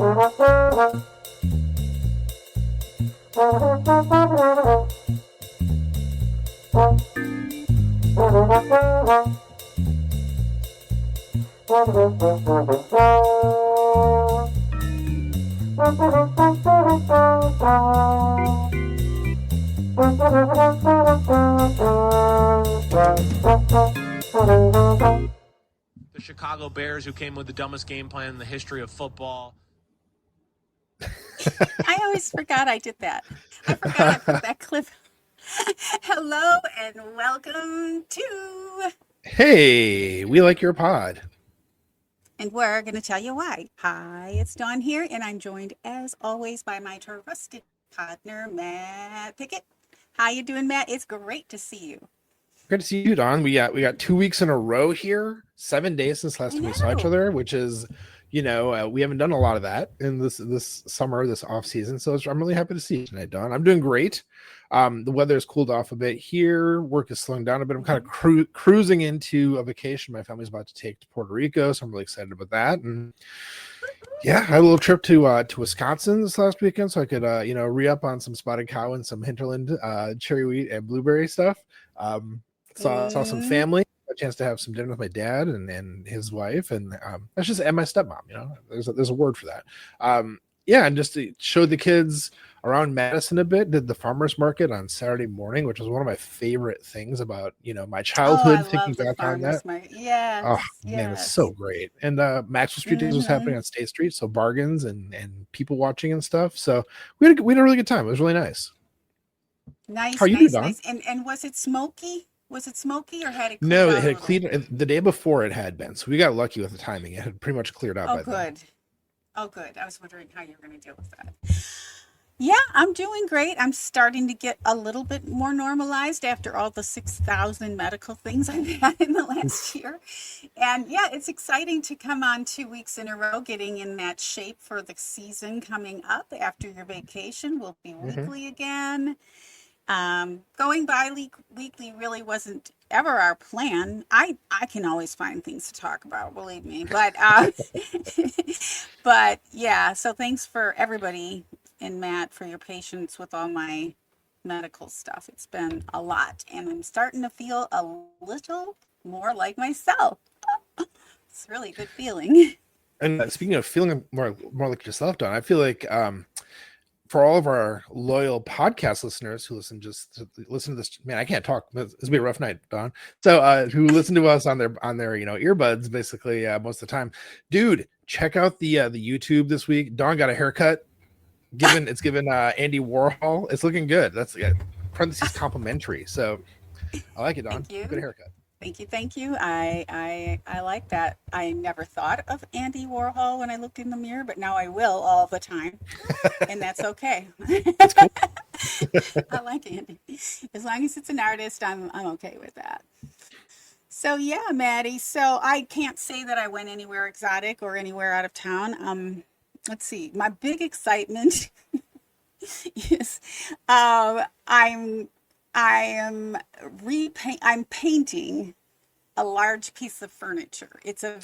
The Chicago Bears, who came with the dumbest game plan in the history of football. I always forgot I did that. I forgot I put that clip. Hello and welcome to... Hey, we like your pod. And we're going to tell you why. Hi, it's Dawn here, and I'm joined as always by my trusted partner, Matt Pickett. How you doing, Matt? It's great to see you. Good to see you, Dawn. We got 2 weeks in a row here. 7 days since last time we saw each other, which is, we haven't done a lot of that in this summer, this off season. So I'm really happy to see you tonight, Dawn. I'm doing great. The weather has cooled off a bit here. Work is slowing down a bit. I'm kind of cruising into a vacation my family's about to take to Puerto Rico, so I'm really excited about that. And yeah, I had a little trip to Wisconsin this last weekend, so I could re-up on some spotted cow and some hinterland cherry wheat and blueberry stuff. Saw some family, a chance to have some dinner with my dad and his wife, and that's just, and my stepmom. There's a word for that. And just to show the kids around Madison a bit. Did the farmers market on Saturday morning, which was one of my favorite things about my childhood. Thinking back on that, yes, oh man, it's so great. And Maxwell Street Days was happening on State Street, so bargains and people watching and stuff. So we had a really good time. It was really nice. Nice. How you doing, Don? And was it smoky? Was it smoky or had it cleared No, out it had cleared the day before. It had been, so we got lucky with the timing. It had pretty much cleared out by then. Oh, good. I was wondering how you were going to deal with that. Yeah, I'm doing great. I'm starting to get a little bit more normalized after all the 6,000 medical things I've had in the last year. And yeah, it's exciting to come on 2 weeks in a row, getting in that shape for the season coming up after your vacation. We'll be weekly again. Going bi-weekly really wasn't ever our plan. I can always find things to talk about, believe me. But but yeah, so thanks for everybody and Matt for your patience with all my medical stuff. It's been a lot, and I'm starting to feel a little more like myself. It's really a good feeling. And speaking of feeling more like yourself, Don, I feel like for all of our loyal podcast listeners who listen to this, man, I can't talk. This will be a rough night, Don. So who listen to us on their earbuds basically most of the time, dude, check out the YouTube this week. Don got a haircut. It's given Andy Warhol. It's looking good. That's parentheses complimentary. So I like it, Don. Thank you. Good haircut. Thank you. I like that. I never thought of Andy Warhol when I looked in the mirror, but now I will all the time, and that's okay. That's cool. I like Andy. As long as it's an artist, I'm okay with that. So yeah, Maddie. So I can't say that I went anywhere exotic or anywhere out of town. Let's see. My big excitement is I'm painting a large piece of furniture. It's a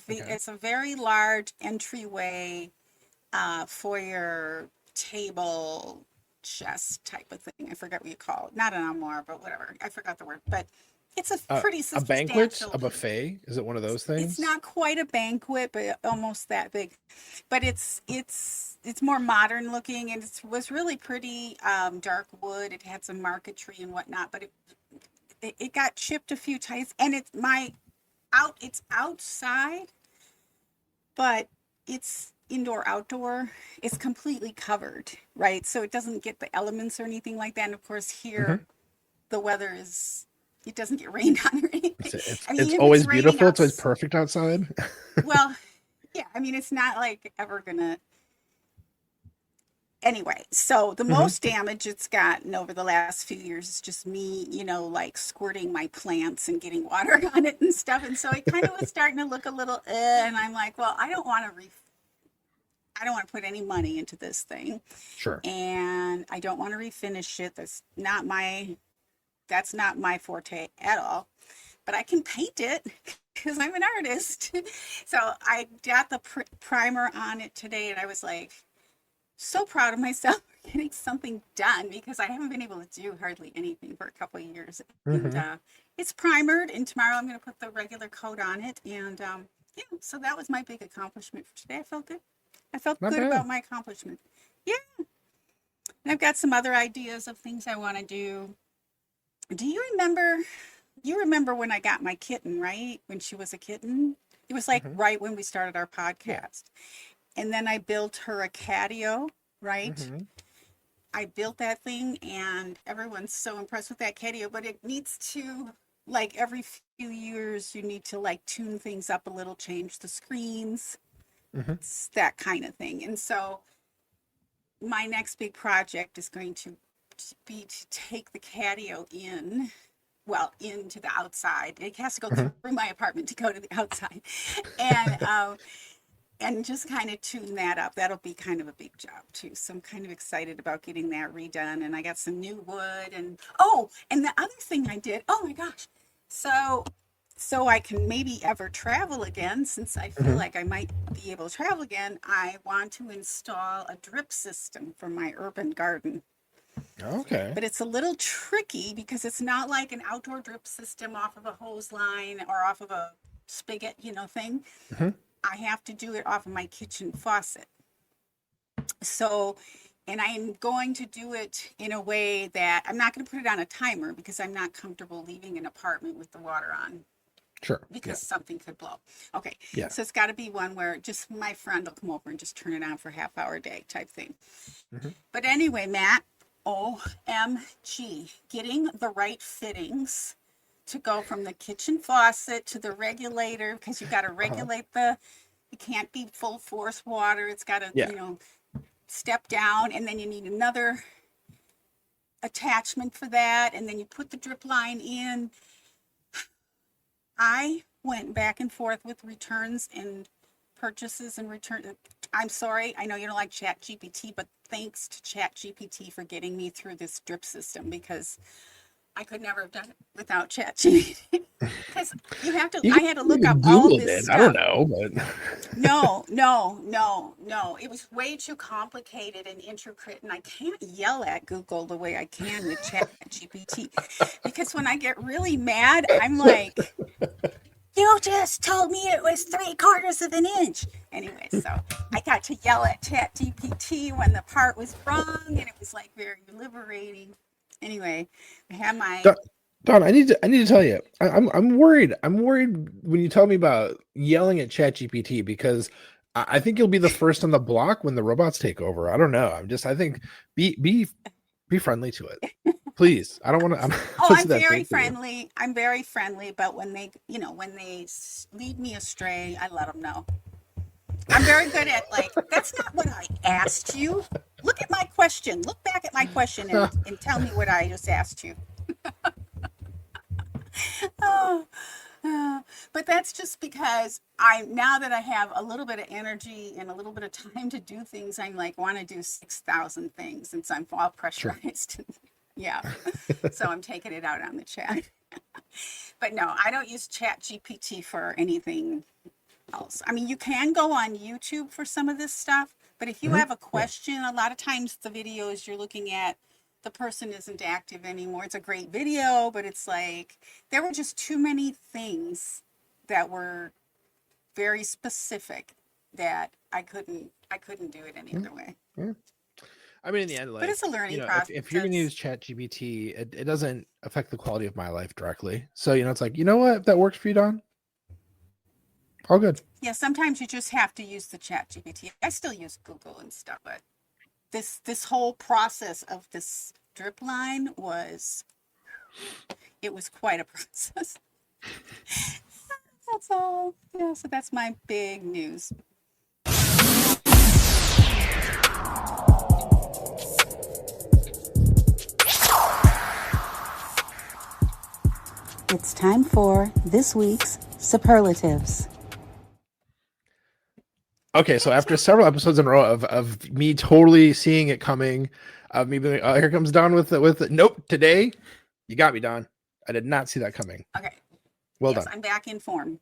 very large entryway for your table chest type of thing. I forgot what you call it. Not an armoire, but whatever. I forgot the word. But it's a pretty substantial. A banquet, a buffet. Is it one of those things? It's not quite a banquet, but almost that big. But it's more modern looking, and it was really pretty dark wood. It had some marquetry and whatnot, but it got chipped a few times, and it's outside, but it's indoor outdoor. It's completely covered, right? So it doesn't get the elements or anything like that. And of course here the weather is, it doesn't get rained on or anything. It's always beautiful. It's always perfect outside. Well, yeah, I mean, it's not like ever gonna. Anyway, so the most damage it's gotten over the last few years is just me, like squirting my plants and getting water on it and stuff. And so it kind of was starting to look a little, and I'm like, well, I don't want to put any money into this thing. Sure. And I don't want to refinish it. That's not my forte at all. But I can paint it because I'm an artist. So I got the primer on it today, and I was like, so proud of myself for getting something done because I haven't been able to do hardly anything for a couple of years. And it's primered, and tomorrow I'm going to put the regular coat on it. And yeah, so that was my big accomplishment for today. I felt good. I felt Not good bad. about my accomplishment. Yeah. And I've got some other ideas of things I want to do. Do you remember? You remember when I got my kitten, right? When she was a kitten? It was like right when we started our podcast. And then I built her a catio, right? I built that thing and everyone's so impressed with that catio, but it needs to, like every few years, you need to like tune things up a little, change the screens, it's that kind of thing. And so my next big project is going to be to take the catio in, well, into the outside. It has to go through my apartment to go to the outside. And just kind of tune that up. That'll be kind of a big job too. So I'm kind of excited about getting that redone. And I got some new wood and the other thing I did, oh my gosh. So I can maybe ever travel again, since I feel like I might be able to travel again, I want to install a drip system for my urban garden. Okay. But it's a little tricky because it's not like an outdoor drip system off of a hose line or off of a spigot, thing. I have to do it off of my kitchen faucet. So, and I'm going to do it in a way that I'm not going to put it on a timer because I'm not comfortable leaving an apartment with the water on. Sure. Because something could blow. Okay. Yeah. So it's got to be one where just my friend will come over and just turn it on for a half hour a day type thing. But anyway, Matt, OMG, getting the right fittings to go from the kitchen faucet to the regulator, because you've got to regulate it can't be full force water. It's got to, step down, and then you need another attachment for that. And then you put the drip line in. I went back and forth with returns and purchases and return. I'm sorry. I know you don't like ChatGPT, but thanks to ChatGPT for getting me through this drip system, because I could never have done it without ChatGPT. Because I had to look up all this stuff. I don't know, but No. It was way too complicated and intricate, and I can't yell at Google the way I can with ChatGPT. Because when I get really mad, I'm like, you just told me it was 3/4 of an inch. Anyway, so I got to yell at ChatGPT when the part was wrong, and it was like very liberating. Anyway, I have my Don, I need to tell you, I'm worried. I'm worried when you tell me about yelling at ChatGPT, because I think you'll be the first on the block when the robots take over. I don't know. I think be friendly to it, please. I don't want to. I'm very friendly. I'm very friendly, but when they lead me astray, I let them know. I'm very good at that's not what I asked you. Look at my question. Look back at my question and tell me what I just asked you. But that's just because now that I have a little bit of energy and a little bit of time to do things, I'm like, want to do 6,000 things, and so I'm all pressurized. Sure. Yeah. So I'm taking it out on the chat. But no, I don't use ChatGPT for anything else. I mean, you can go on YouTube for some of this stuff, but if you have a question, a lot of times the videos you're looking at, the person isn't active anymore. It's a great video, but it's like there were just too many things that were very specific that I couldn't do it any other way. I mean, in the end, but it's a learning process. If you're going to use ChatGPT, it doesn't affect the quality of my life directly. So, it's like, you know what? If that works for you, Don, all good. Yeah, sometimes you just have to use the ChatGPT. I still use Google and stuff, but this whole process of this drip line was quite a process. That's all. Yeah, so that's my big news. It's time for this week's Superlatives. Okay, so after several episodes in a row of me totally seeing it coming, of me being, here comes Don with it. Nope, today you got me, Don. I did not see that coming. Okay. Well done. I'm back in form.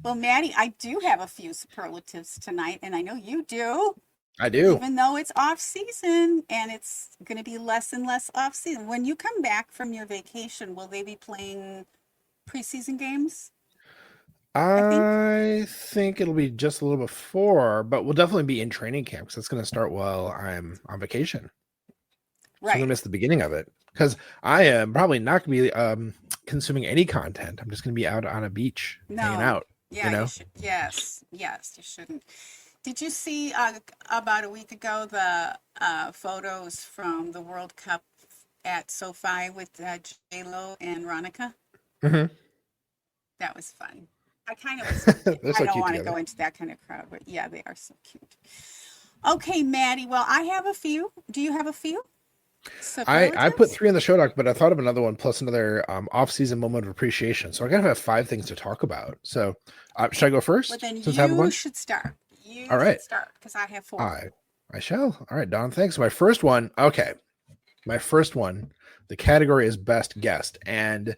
Well, Maddie, I do have a few superlatives tonight, and I know you do. I do. Even though it's off season and it's going to be less and less off season. When you come back from your vacation, will they be playing preseason games? I think. I think it'll be just a little before, but we'll definitely be in training camp because it's going to start while I'm on vacation. So I'm Right. gonna miss the beginning of it because I am probably not gonna be consuming any content. I'm just gonna be out on a beach hanging No. out. Yeah, You you know, should. Yes. Yes, you shouldn't. Did you see about a week ago the photos from the World Cup at SoFi with J-Lo and Ronica? hmm That was fun. I kind of was. they're I so don't cute want to together. go into that kind of crowd, but yeah, they are so cute. Okay, Maddie. Well, I have a few. Do you have a few I put superlatives? 3 in the show doc, but I thought of another one plus another off-season moment of appreciation. So I gotta have 5 things to talk about. So should I go Well, first then since I have a you bunch? should start. You All should right, start because I have four. I shall. All right, Don. Thanks. My first one. Okay, my first one. The category is best guest, and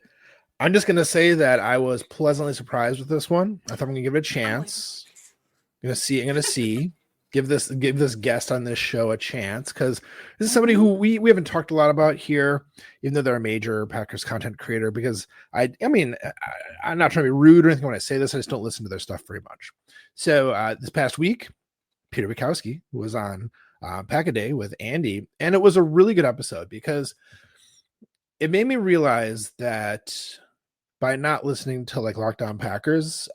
I'm just gonna say that I was pleasantly surprised with this one. I thought I'm gonna give it a Oh my chance. I'm gonna see. I'm gonna see. Give this guest on this show a chance because this is somebody Mm-hmm. who we haven't talked a lot about here, even though they're a major Packers content creator. Because I'm not trying to be rude or anything when I say this. I just don't listen to their stuff very much. So this past week, Peter Bukowski was on Pack a Day with Andy, and it was a really good episode because it made me realize that by not listening to like Lockdown Packers,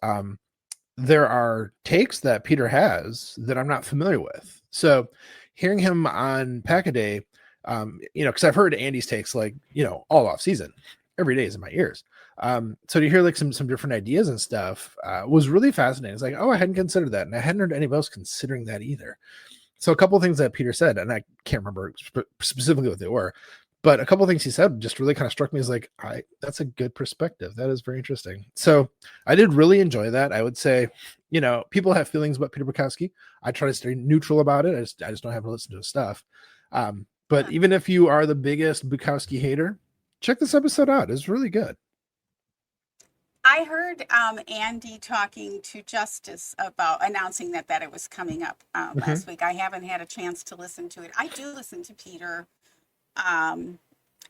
there are takes that Peter has that I'm not familiar with. So hearing him on Pack a Day, because I've heard Andy's takes like, all off season, every day is in my ears. So to hear like some different ideas and stuff was really fascinating. It's like, oh, I hadn't considered that. And I hadn't heard anybody else considering that either. So a couple of things that Peter said, and I can't remember specifically what they were, but a couple of things he said just really kind of struck me as like, that's a good perspective. That is very interesting. So I did really enjoy that. I would say, people have feelings about Peter Bukowski. I try to stay neutral about it. I just don't have to listen to his stuff. But Huh. even if you are the biggest Bukowski hater, check this episode out. It's really good. I heard Andy talking to Justice about announcing that it was coming up Mhm. last week. I haven't had a chance to listen to it. I do listen to Peter. Um,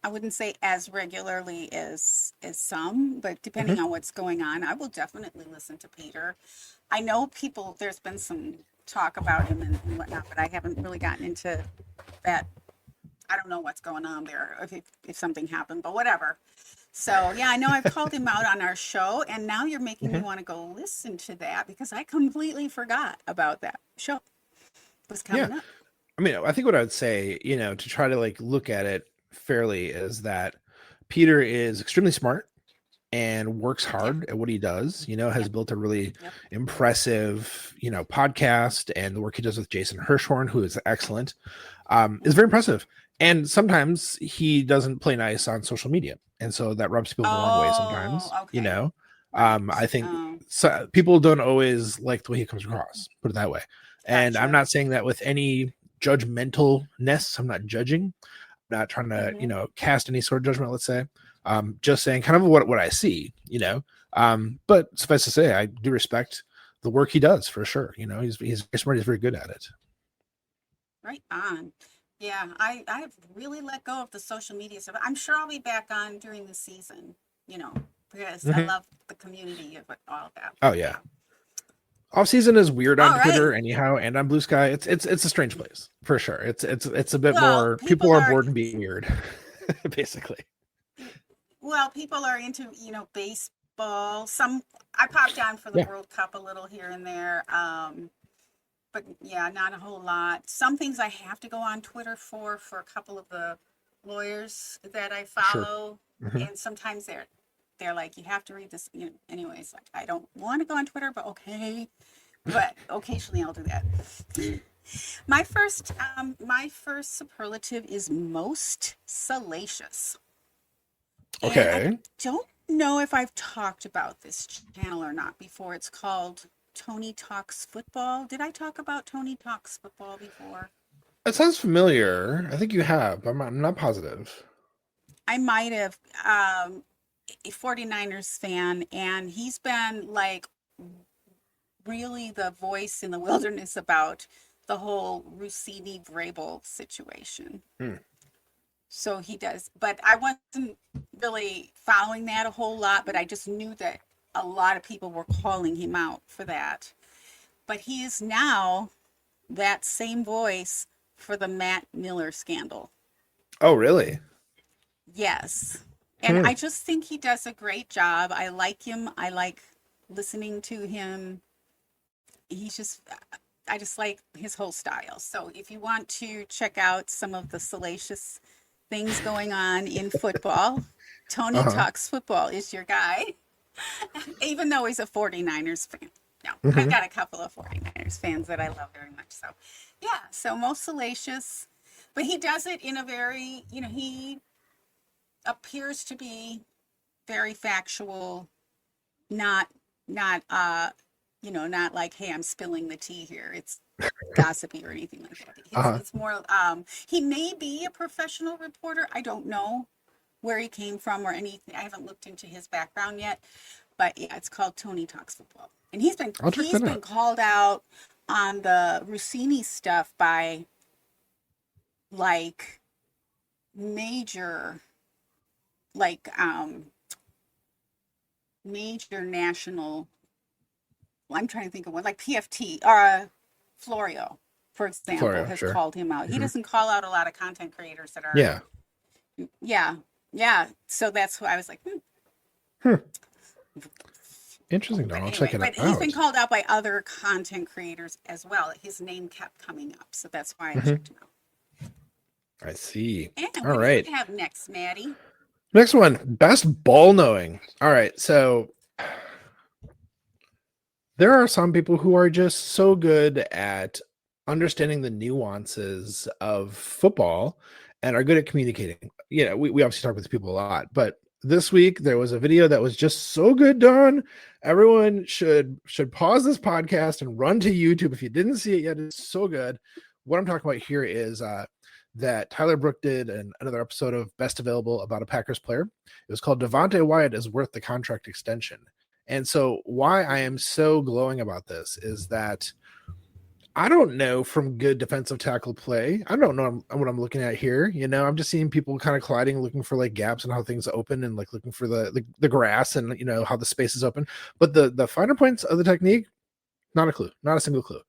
I wouldn't say as regularly as some, but depending Mhm. on what's going on, I will definitely listen to Peter. I know there's been some talk about him and whatnot, but I haven't really gotten into that. I don't know what's going on there, if something happened, but whatever. So yeah, I know I've called him out on our show, and now you're making me Mhm. want to go listen to that because I completely forgot about that show. It was Yeah. coming up. I mean, I think what I would say, to try to like look at it fairly is that Peter is extremely smart and works Yeah. hard at what he does, has Yep. built a really Yep. impressive, podcast, and the work he does with Jason Hirschhorn, who is excellent, is very impressive. And sometimes he doesn't play nice on social media. And so that rubs people the wrong way sometimes, Oh, okay. I Right. think Oh, people don't always like the way he comes across, put it that way. And I'm gotcha. not saying that with any judgmentalness. I'm not judging, not trying to, Mm-hmm. cast any sort of judgment, let's say. Just saying kind of what I see, but suffice to say, I do respect the work he does for sure. He's very smart. He's very good at it. Right on. Yeah, I've really let go of the social media stuff. I'm sure I'll be back on during the season, because I Mhm. love the community of all that. Oh yeah. Off season is weird on All right. Twitter anyhow, and on Blue Sky. It's a strange place for sure. It's a bit Well, more, people are bored and being weird, basically. people are into, baseball. I popped on for the Yeah, World Cup a little here and there. But yeah, not a whole lot. Some things I have to go on Twitter for a couple of the lawyers that I sure. follow, hmm and sometimes they're like, you have to read this. Anyways, like I don't want to go on Twitter, but okay. But occasionally I'll do that. My first superlative is most salacious, and I Okay. don't know if I've talked about this channel or not before. It's called Tony Talks Football. Did I talk about Tony Talks Football before? It sounds familiar. I think you have, but I'm not positive. I might have. A 49ers fan, and he's been like really the voice in the wilderness about the whole Rossini Vrabel situation. So he does, but I wasn't really following that a whole lot, but I just knew that a lot of people were calling him out for that. But he is now that same voice for the Matt Miller scandal. Oh, really? Yes. And I just think he does a great job. I like him. I like listening to him. I just like his whole style. So if you want to check out some of the salacious things going on in football, Tony Talks Football is your guy, even though he's a 49ers fan. No, I've got a couple of 49ers fans that I love very much. So, yeah, so most salacious, but he does it in a very, he appears to be very factual, not, not, not like, hey, I'm spilling the tea here. It's gossipy or anything like that. It's more, he may be a professional reporter. I don't know where he came from or anything. I haven't looked into his background yet, but yeah, it's called Tony Talks Football. And he's been called out on the Rossini stuff by like major national, I'm trying to think of one, like PFT Florio, for example, has called him out. He doesn't call out a lot of content creators that are yeah. So that's why I was like, Interesting. I'll check it out. But he's been called out by other content creators as well. His name kept coming up, so that's why I checked him out. I see. And all right. What do we have next, Maddie? Next one, best ball knowing. All right, so there are some people who are just so good at understanding the nuances of football and are good at communicating. We obviously talk with people a lot, but this week there was a video that was just so good done. Everyone should pause this podcast and run to YouTube if you didn't see it yet. It's so good. What I'm talking about here is that Tyler Brook did another episode of Best Available about a Packers player. It was called Devontae Wyatt is Worth the Contract Extension. And so why I am so glowing about this is that I don't know from good defensive tackle play. I don't know what I'm looking at here. I'm just seeing people kind of colliding, looking for like gaps and how things open and like looking for the grass and, how the space is open. But the finer points of the technique, not a clue, not a single clue.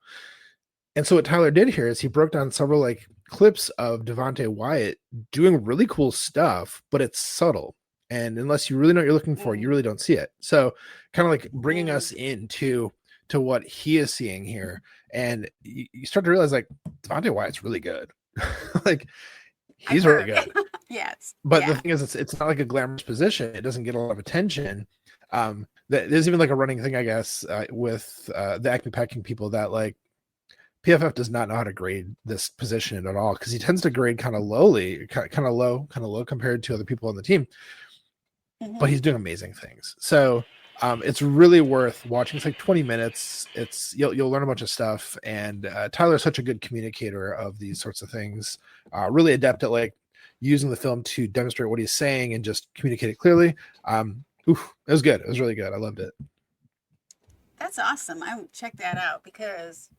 And so what Tyler did here is he broke down several like clips of Devontae Wyatt doing really cool stuff, but it's subtle. And unless you really know what you're looking for, you really don't see it. So kind of like bringing us into what he is seeing here. And you start to realize like Devontae Wyatt's really good. Like he's really good. Yes. But the thing is, it's not like a glamorous position. It doesn't get a lot of attention. There's even like a running thing, I guess, with the Acme Packing people that like PFF does not know how to grade this position at all because he tends to grade kind of lowly, kind of low compared to other people on the team. But he's doing amazing things. So it's really worth watching. It's like 20 minutes. You'll learn a bunch of stuff. And Tyler's such a good communicator of these sorts of things. Really adept at like using the film to demonstrate what he's saying and just communicate it clearly. It was good. It was really good. I loved it. That's awesome. I would check that out because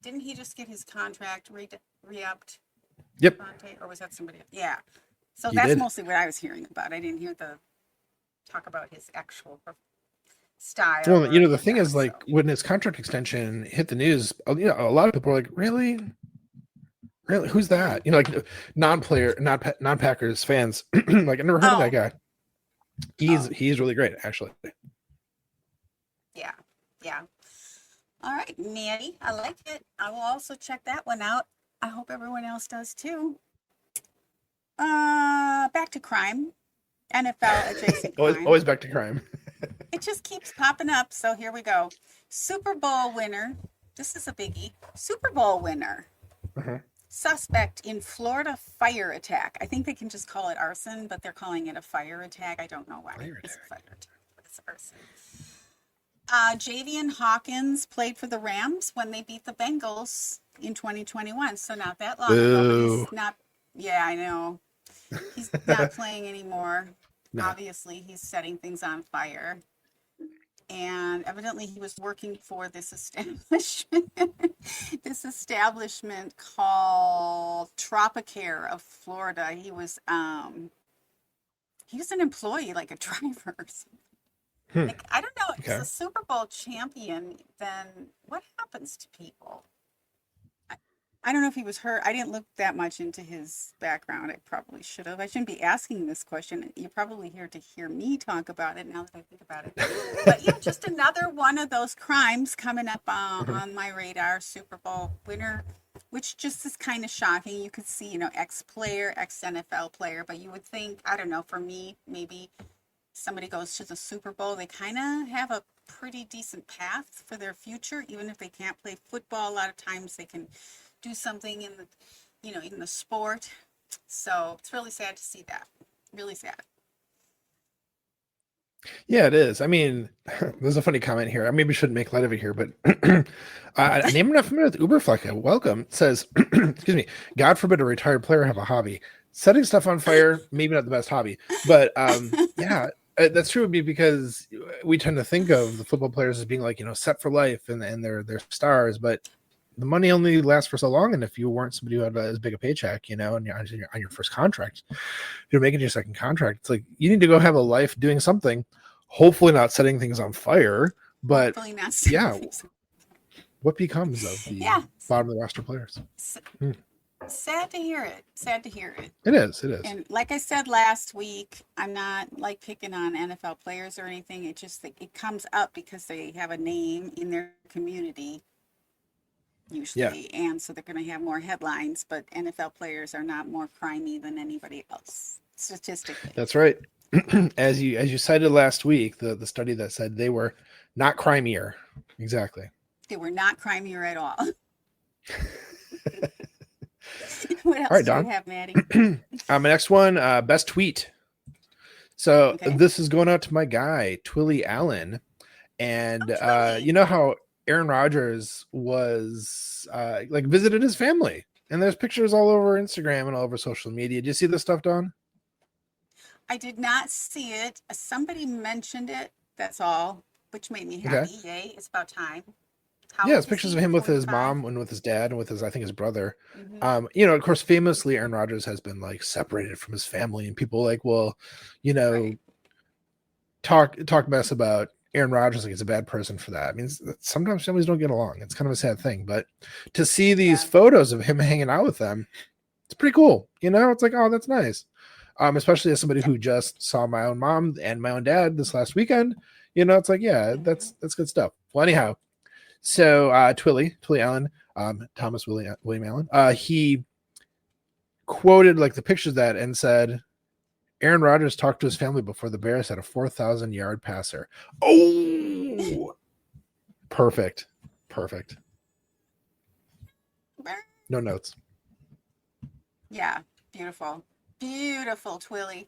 didn't he just get his contract re-upped? Yep. Or was that somebody else? Yeah. So He that's did. mostly what I was hearing about. I didn't hear the talk about his actual style. Well, the thing is like when his contract extension hit the news, a lot of people were like, really? Who's that? Like non-player, non-Packers fans, like I never heard of that guy. He's really great, actually. Yeah. All right, Maddie, I like it. I will also check that one out. I hope everyone else does too. Back to crime. NFL adjacent crime. Always back to crime. It just keeps popping up, so here we go. Super Bowl winner. This is a biggie. Super Bowl winner. Suspect in Florida fire attack. I think they can just call it arson, but they're calling it a fire attack. I don't know why. It's a fire attack, but it's arson. Javian Hawkins played for the Rams when they beat the Bengals in 2021, so not that long ago. He's not. Yeah, I know. He's not playing anymore. No. Obviously, he's setting things on fire. and evidently he was working for this establishment, this establishment called Tropicare of Florida. He was an employee, like a driver or something. Hmm. Like, I don't know, if he's Okay. a Super Bowl champion, then what happens to people? I don't know if he was hurt. I didn't look that much into his background. I probably should have. I shouldn't be asking this question. You're probably here to hear me talk about it now that I think about it. But yeah, just another one of those crimes coming up Mhm. on my radar. Super Bowl winner, which just is kind of shocking. You could see, ex-player, ex-NFL player, but you would think, I don't know, for me, maybe somebody goes to the Super Bowl, they kind of have a pretty decent path for their future, even if they can't play football. A lot of times they can do something in the sport. So it's really sad to see that. Really sad. Yeah, it is. I mean, there's a funny comment here. I maybe shouldn't make light of it here, but a name I'm not familiar with, Uberflecka, welcome, says, excuse me, God forbid a retired player have a hobby. Setting stuff on fire, maybe not the best hobby, but yeah, that's true because we tend to think of the football players as being like, set for life and they're stars, but the money only lasts for so long. And if you weren't somebody who had as big a paycheck, and you're on your first contract, you're making your second contract, it's like you need to go have a life doing something, hopefully not setting things on fire, but Hopefully not. yeah, what becomes of the Yeah. bottom of the roster players? Sad to hear it. Sad to hear it. It is. And like I said last week, I'm not like picking on NFL players or anything. It just it comes up because they have a name in their community usually, and so they're going to have more headlines. But NFL players are not more crimey than anybody else statistically. That's right. As you cited last week, the study that said they were not crimier. Exactly. They were not crimier at all. What else All right, do Don. you have, Maddie? My next one, best tweet. So Okay. this is going out to my guy, Twilly Allen. And Twilly. you know how Aaron Rodgers was visited his family. And there's pictures all over Instagram and all over social media. Do you see this stuff, Don? I did not see it. Somebody mentioned it. That's all, which made me happy. Okay. Yay! It's about time. It's pictures of him with his mom and with his dad and with his brother. Mm-hmm. Of course, famously, Aaron Rodgers has been like separated from his family, and people like, well, Right. talk mess about Aaron Rodgers like he's a bad person for that. I mean, sometimes families don't get along. It's kind of a sad thing, but to see these photos of him hanging out with them, it's pretty cool. It's like, oh, that's nice. Especially as somebody who just saw my own mom and my own dad this last weekend, it's like, yeah, that's good stuff. Well, anyhow, so Twilly Allen, Thomas William Allen, he quoted like the pictures of that and said, Aaron Rodgers talked to his family before the Bears had a 4,000-yard passer. Oh, perfect. No notes. Yeah, beautiful Twilly.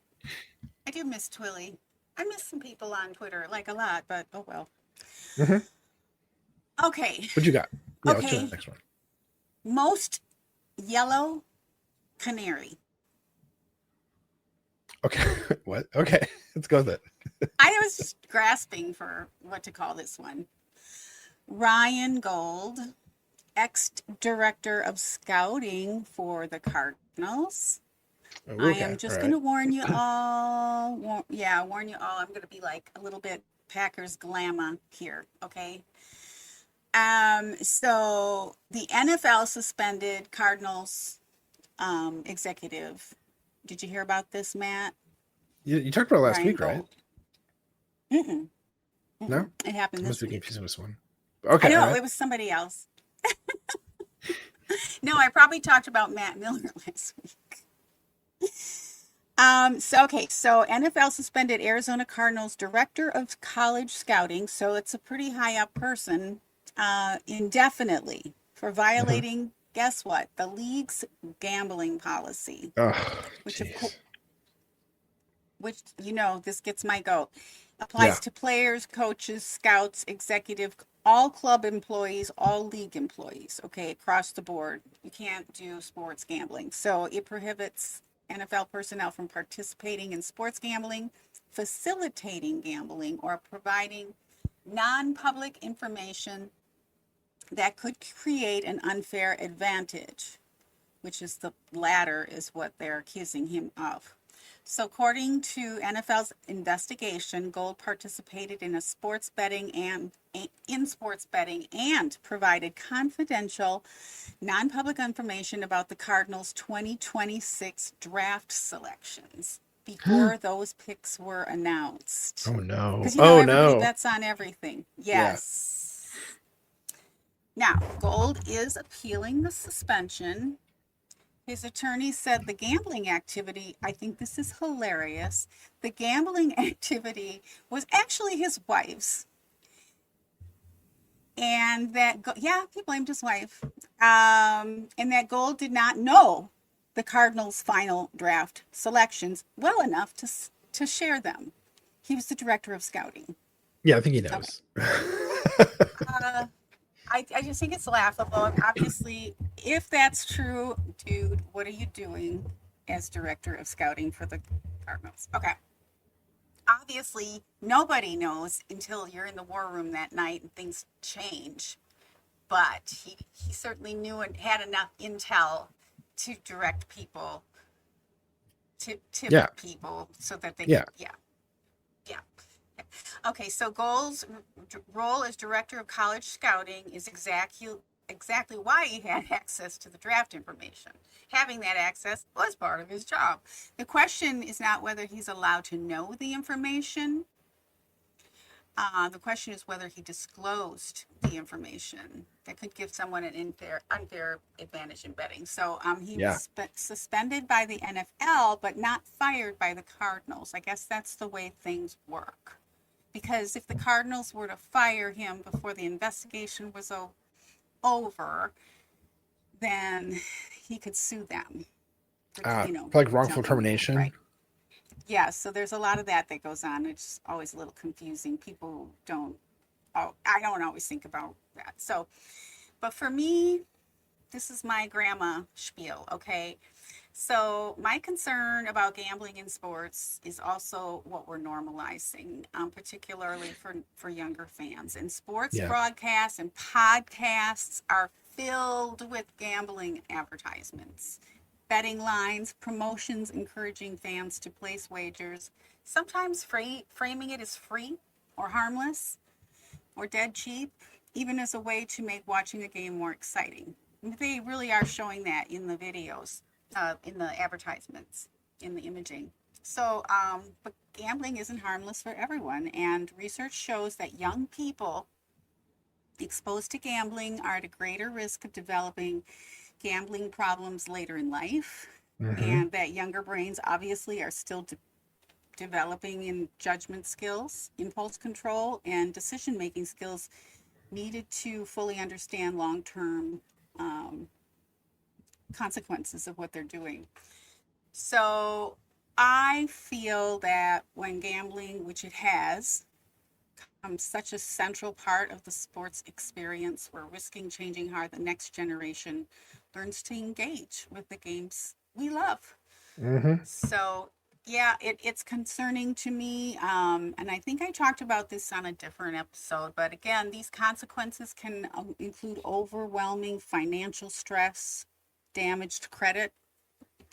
I do miss Twilly. I miss some people on Twitter, like a lot, but oh well. Mm-hmm. Okay. What you got? Yeah, Okay. what's your next one? Most yellow canary. Okay. What? Okay. Let's go with it. I was just grasping for what to call this one. Ryan Gold, ex-director of scouting for the Cardinals. Okay. I am just going to warn you all. Warn you all. I'm going to be like a little bit Packers glamour here, okay? So the NFL suspended Cardinals executive. Did you hear about this, Matt? You talked about it last Ryan week, Gold. right? Mm-mm. No? It happened I must this be week. confusing this one. Okay. I know, right. it was somebody else. No, I probably talked about Matt Miller last week. So NFL suspended Arizona Cardinals director of college scouting, so it's a pretty high up person, indefinitely for violating, guess what? The league's gambling policy. Oh, which this gets my goat. Applies to players, coaches, scouts, executive, all club employees, all league employees, okay, across the board. You can't do sports gambling. So it prohibits NFL personnel from participating in sports gambling, facilitating gambling, or providing non-public information that could create an unfair advantage, which is the latter is what they're accusing him of. So according to NFL's investigation, Gold participated in sports betting and provided confidential, non-public information about the Cardinals' 2026 draft selections before those picks were announced. Oh no. Because Oh everybody no. bets on everything. Yeah. Yes. Now, Gold is appealing the suspension. His attorney said the gambling activity, I think this is hilarious, the gambling activity was actually his wife's. And that, he blamed his wife. And that Gold did not know the Cardinals' final draft selections well enough to share them. He was the director of scouting. Yeah, I think he knows. Okay. I just think it's laughable. Obviously, if that's true, dude, what are you doing as director of scouting for the Cardinals? Okay. Obviously, nobody knows until you're in the war room that night and things change. But he certainly knew and had enough intel to direct people, to tip people so that they could, yeah. Okay, so Gold's role as director of college scouting is exactly why he had access to the draft information. Having that access was part of his job. The question is not whether he's allowed to know the information. The question is whether he disclosed the information that could give someone an unfair advantage in betting. So he was suspended by the NFL, but not fired by the Cardinals. I guess that's the way things work. Because if the Cardinals were to fire him before the investigation was over, then he could sue them. Like wrongful termination. Right. Yeah, so there's a lot of that goes on. It's always a little confusing. People I don't always think about that. So, but for me, this is my grandma spiel, okay? So my concern about gambling in sports is also what we're normalizing, particularly for younger fans. And sports broadcasts and podcasts are filled with gambling advertisements, betting lines, promotions encouraging fans to place wagers, sometimes framing it as free or harmless or dead cheap, even as a way to make watching a game more exciting. They really are showing that in the videos. In the advertisements, in the imaging. So, but gambling isn't harmless for everyone. And research shows that young people exposed to gambling are at a greater risk of developing gambling problems later in life. Mm-hmm. And that younger brains obviously are still developing in judgment skills, impulse control, and decision-making skills needed to fully understand long-term consequences of what they're doing. So I feel that when gambling, which it has, becomes such a central part of the sports experience, we're risking changing how the next generation learns to engage with the games we love. Mm-hmm. So yeah, it's concerning to me. And I think I talked about this on a different episode, but again, these consequences can include overwhelming financial stress, damaged credit,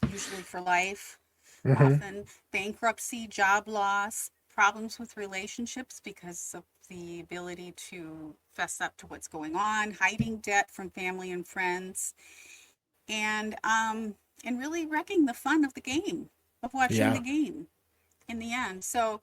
usually for life, often bankruptcy, job loss, problems with relationships because of the ability to fess up to what's going on, hiding debt from family and friends, and really wrecking the fun of the game, of watching the game in the end. So,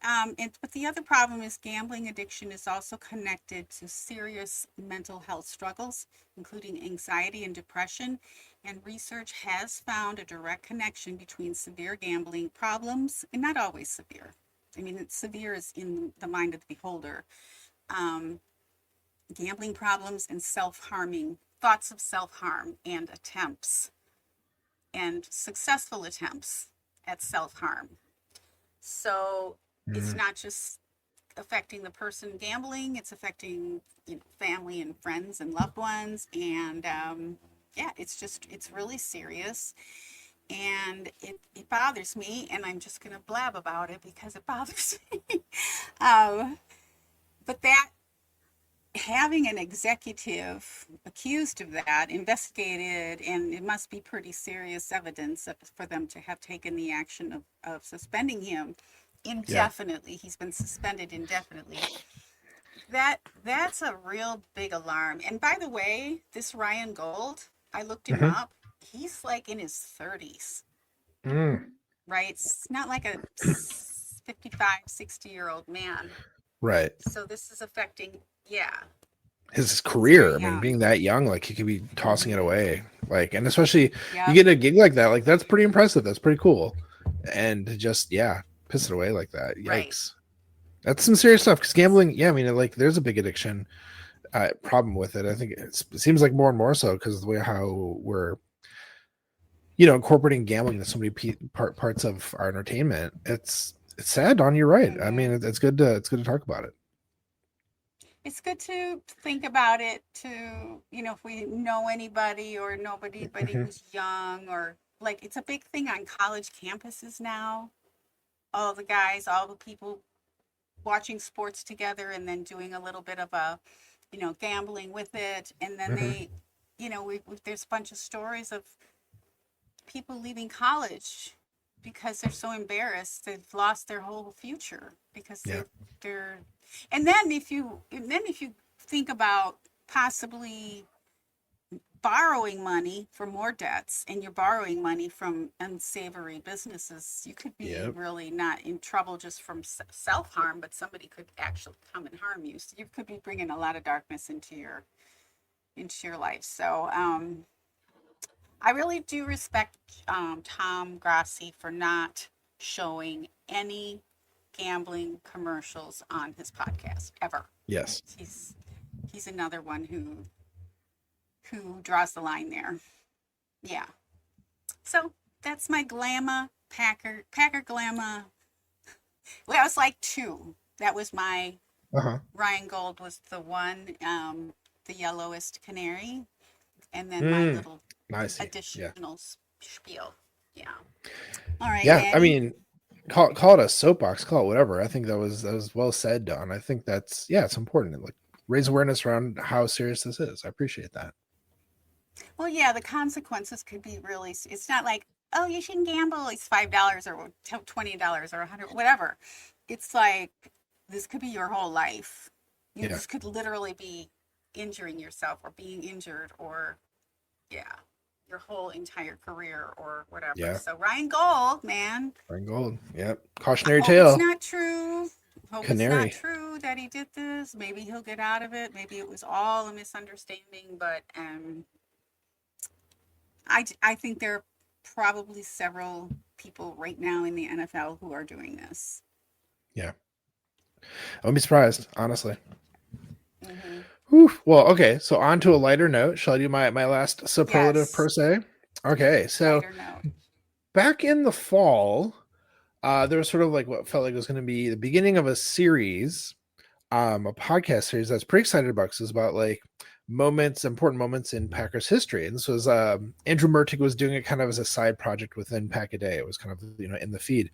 but the other problem is gambling addiction is also connected to serious mental health struggles, including anxiety and depression. And research has found a direct connection between severe gambling problems, and not always severe. I mean, it's severe is in the mind of the beholder. Gambling problems and self-harming, thoughts of self-harm and attempts, and successful attempts at self-harm. So it's not just affecting the person gambling, it's affecting family and friends and loved ones. And it's really serious. And it bothers me, and I'm just going to blab about it because it bothers me. but that having an executive accused of that, investigated, and it must be pretty serious evidence for them to have taken the action of suspending him indefinitely. He's been suspended indefinitely. That's a real big alarm. And by the way, this Ryan Gold, I looked him up. He's like in his 30s, right? It's not like a 55, 60-year-old man. Right. So this is affecting, his career. I Yeah. mean, being that young, like he could be tossing it away. Like, and especially Yep. you get a gig like that, like that's pretty impressive. That's pretty cool. And to just piss it away like that. Yikes. Right. That's some serious stuff. Because gambling, I mean, like there's a big addiction problem with it. I think it seems like more and more so because of the way how we're, incorporating gambling into so many parts of our entertainment. It's sad. Don, you're right. I mean, it's good to talk about it. It's good to think about it, to, if we know anybody or know anybody who's young, or like it's a big thing on college campuses now. All the guys, all the people watching sports together and then doing a little bit of a, gambling with it. And then they, there's a bunch of stories of people leaving college because they're so embarrassed they've lost their whole future because they're and then if you think about possibly borrowing money for more debts, and you're borrowing money from unsavory businesses, you could be really not in trouble just from self-harm, but somebody could actually come and harm you. So you could be bringing a lot of darkness into your life. So I really do respect Tom Grassi for not showing any gambling commercials on his podcast ever. Yes. He's another one who draws the line there. Yeah. So that's my Glamma Packer Glamma. Well, that was like two. That was my Ryan Gold was the one, the yellowest canary, and then my little additional spiel. Yeah. All right. Yeah, Maddie. I mean, call it a soapbox, call it whatever. I think that was well said, Don. I think that's it's important. Like raise awareness around how serious this is. I appreciate that. Well, yeah, the consequences could be really. It's not like, oh, you shouldn't gamble. It's $5 or $20 or $100, whatever. It's like this could be your whole life. This could literally be injuring yourself or being injured, or your whole entire career or whatever. Yeah. So Ryan Gold, man. Ryan Gold. Yep. Cautionary I hope tale. it's not true. Hope Canary. it's not true that he did this. Maybe he'll get out of it. Maybe it was all a misunderstanding. But I think there are probably several people right now in the NFL who are doing this. Yeah. I wouldn't be surprised, honestly. Well, okay. So on to a lighter note. Shall I do my last superlative per se? Okay. So back in the fall, there was sort of like what felt like it was going to be the beginning of a series, a podcast series that's pretty excited about, because it's about like important moments in Packers history. And this was Andrew Mertig was doing it kind of as a side project within Pack a Day. It was kind of in the feed,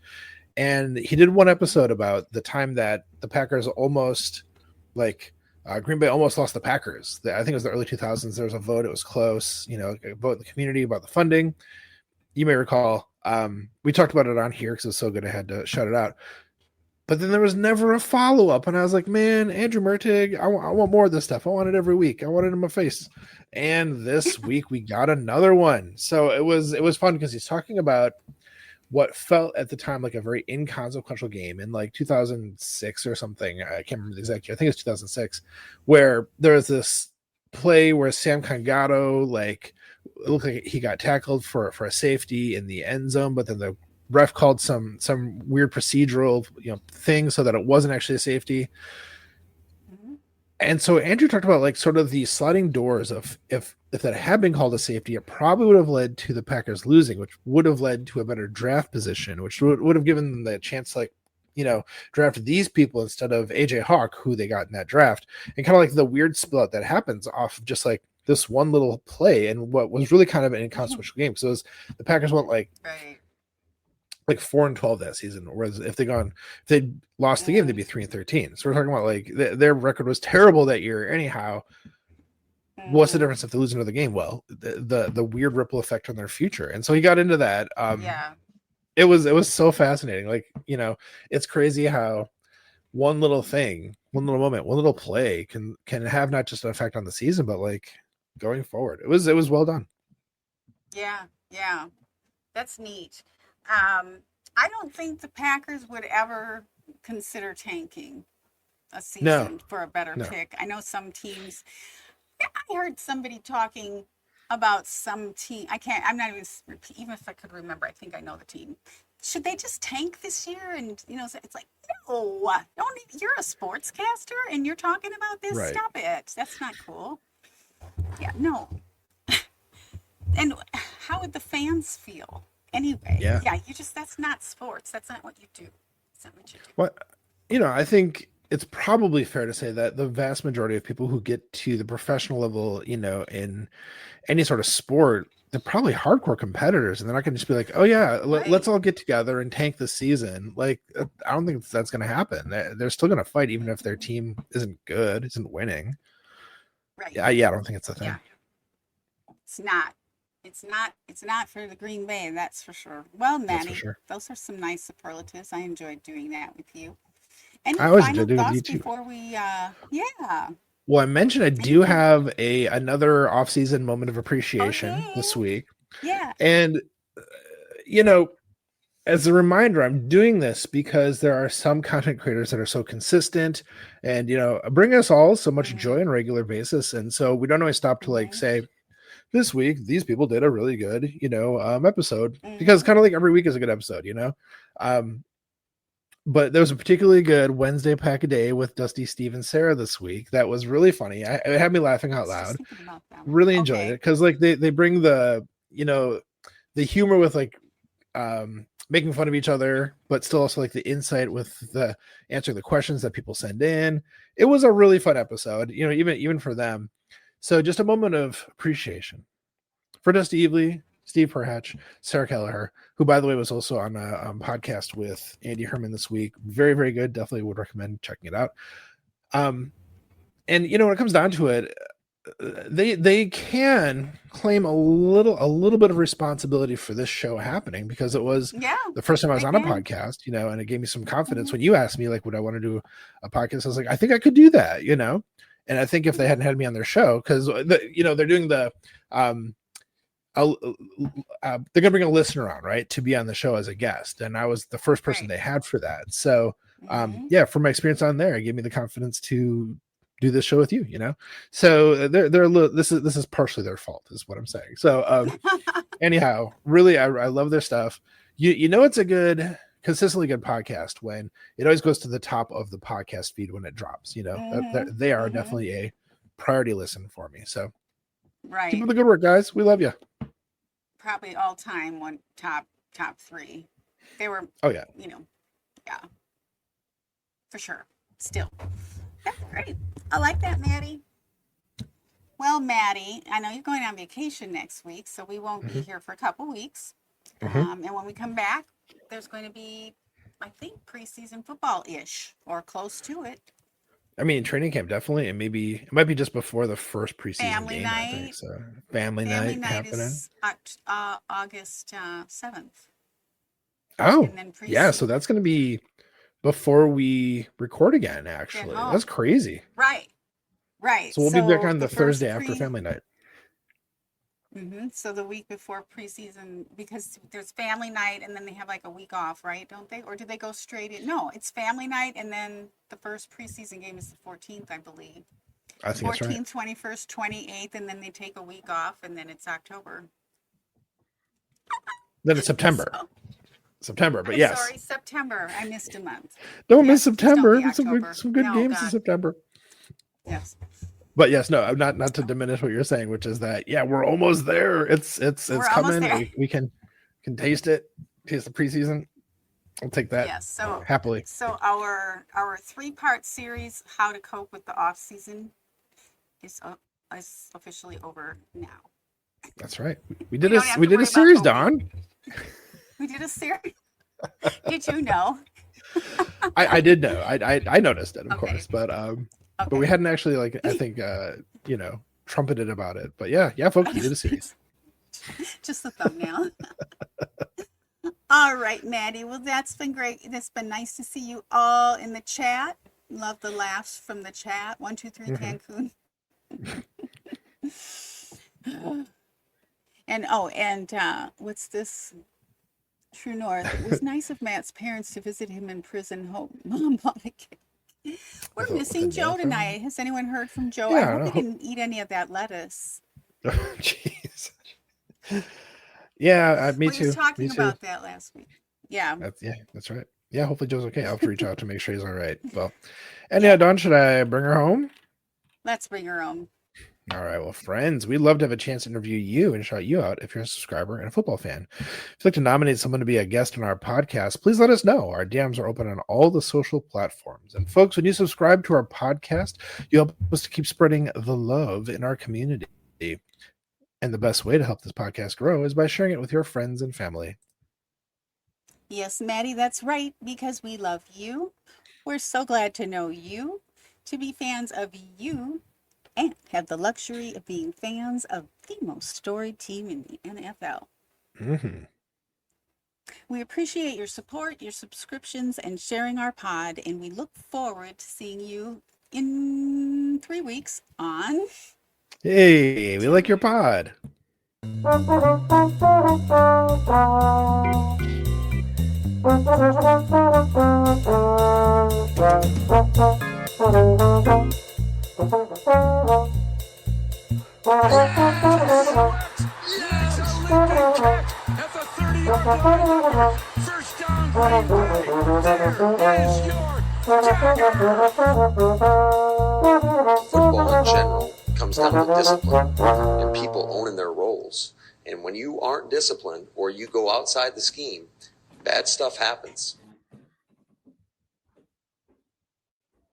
and he did one episode about the time that the Packers almost Green Bay almost lost the Packers. I think it was the early 2000s. There was a vote. It was close, a vote in the community about the funding. You may recall, we talked about it on here because it was so good I had to shout it out. But then there was never a follow-up, and I was like, man, Andrew Mertig, I want more of this stuff. I want it every week. I want it in my face. And this week we got another one. So it was fun because he's talking about what felt at the time like a very inconsequential game in like 2006 or something. I can't remember the exact year. I think it's 2006, where there was this play where Sam Congato, it looked like he got tackled for a safety in the end zone, but then the ref called some weird procedural thing so that it wasn't actually a safety. And so Andrew talked about like sort of the sliding doors of if that had been called a safety, it probably would have led to the Packers losing, which would have led to a better draft position, which would have given them the chance draft these people instead of AJ Hawk, who they got in that draft, and kind of like the weird split that happens off of just like this one little play and what was really kind of an inconsequential game. So the Packers went like 4-12 that season. Whereas if they lost the game, they'd be 3-13. So we're talking about like their record was terrible that year. Anyhow, what's the difference if they lose another game? Well, the weird ripple effect on their future. And so he got into that. Yeah. It was so fascinating. Like, it's crazy how one little thing, one little moment, one little play can have not just an effect on the season, but like going forward. It was well done. Yeah. That's neat. I don't think the Packers would ever consider tanking a season for a better pick. I know some teams. I heard somebody talking about some team. I'm not even if I could remember. I think I know the team. Should they just tank this year? And it's like, no, you're a sportscaster and you're talking about this. Right. Stop it. That's not cool. Yeah, no. And how would the fans feel? Anyway, yeah, that's not sports. That's not what you do. That's not what you do. Well, I think it's probably fair to say that the vast majority of people who get to the professional level, in any sort of sport, they're probably hardcore competitors, and they're not going to just be like, oh yeah, let's all get together and tank the season. Like, I don't think that's going to happen. They're still going to fight, even if their team isn't good, isn't winning. Right. Yeah, I don't think it's a thing. Yeah. It's not. It's not for the Green Bay, that's for sure. Well, Manny, those are some nice superlatives. I enjoyed doing that with you. Any final thoughts before we Well, I mentioned I do have another off-season moment of appreciation this week. Yeah. And as a reminder, I'm doing this because there are some content creators that are so consistent and bring us all so much joy on a regular basis. And so we don't always stop to like say, this week these people did a really good episode, because kind of like every week is a good episode, but there was a particularly good Wednesday Pack a Day with Dusty, Steve, and Sarah this week that was really funny. It had me laughing out loud. Really enjoyed it because like they bring the the humor with like making fun of each other, but still also like the insight with the answering the questions that people send in. It was a really fun episode, even for them. So just a moment of appreciation for Dusty Evely, Steve Perhatch, Sarah Kelleher, who, by the way, was also on a podcast with Andy Herman this week. Very, very good. Definitely would recommend checking it out. And, when it comes down to it, they can claim a little bit of responsibility for this show happening, because it was the first time I was on a podcast, and it gave me some confidence when you asked me, like, would I want to do a podcast? I was like, I think I could do that, And I think if they hadn't had me on their show, because they're doing the they're gonna bring a listener on, right, to be on the show as a guest, and I was the first person they had for that. So from my experience on there, it gave me the confidence to do this show with you. So they're a little, this is partially their fault, is what I'm saying. So anyhow, really, I love their stuff. It's a good, consistently good podcast when it always goes to the top of the podcast feed when it drops. They are definitely a priority listen for me. So keep up the good work, guys. We love you. Probably all time one top three. They were for sure. Still, that's great. I like that, Maddie. Well, Maddie, I know you're going on vacation next week, so we won't be here for a couple weeks. And when we come back, there's going to be, I think, preseason football-ish or close to it. I mean, training camp definitely, and it might be just before the first preseason game. Night. I think, so family night happening. Is August 7th. Oh, yeah. So that's going to be before we record again. Actually, that's crazy. Right. So we'll be back on the Thursday after family night. So the week before preseason, because there's family night and then they have like a week off, right? Don't they? Or do they go straight in? No, it's family night and then the first preseason game is the 14th, I believe. I think 14th, 21st, 28th, and then they take a week off and then it's October. Then it's September. But yes. Sorry, September. I missed a month. Don't miss September. There's some good games in September. Yes. But yes, no, not to diminish what you're saying, which is that we're almost there. It's coming. We can taste it. Taste the preseason. I'll take that. Yes, so happily. So our 3-part series, How to Cope with the Off Season, is officially over now. That's right. We did a series, Dawn. We did a series. Did you know? I did know. I noticed it, of Okay. course, but Okay. we hadn't actually I think trumpeted about it. But yeah, folks, good to see you. Just the thumbnail. All right, Maddie. Well, that's been great. It's been nice to see you all in the chat. Love the laughs from the chat. 1, 2, 3, Cancun. And what's this? True North. It was nice of Matt's parents to visit him in prison. Hope Mom bought a cake. We're missing Joe tonight. Has anyone heard from Joe? I hope he didn't eat any of that lettuce. Jeez. Yeah, me too. He was talking about that last week. Yeah. That's right. Yeah, hopefully Joe's okay. I'll have to reach out to make sure he's all right. Well, and yeah, Dawn, should I bring her home? Let's bring her home. All right, well, friends, we'd love to have a chance to interview you and shout you out if you're a subscriber and a football fan. If you'd like to nominate someone to be a guest on our podcast, please let us know. Our DMs are open on all the social platforms. And folks, when you subscribe to our podcast, you help us to keep spreading the love in our community. And the best way to help this podcast grow is by sharing it with your friends and family. Yes, Maddie, that's right, because we love you. We're so glad to know you, to be fans of you, and have the luxury of being fans of the most storied team in the NFL. Mm-hmm. We appreciate your support, your subscriptions, and sharing our pod, and we look forward to seeing you in 3 weeks on... Hey, we like your pod. Football in general comes down to discipline and people owning their roles. And when you aren't disciplined or you go outside the scheme, bad stuff happens.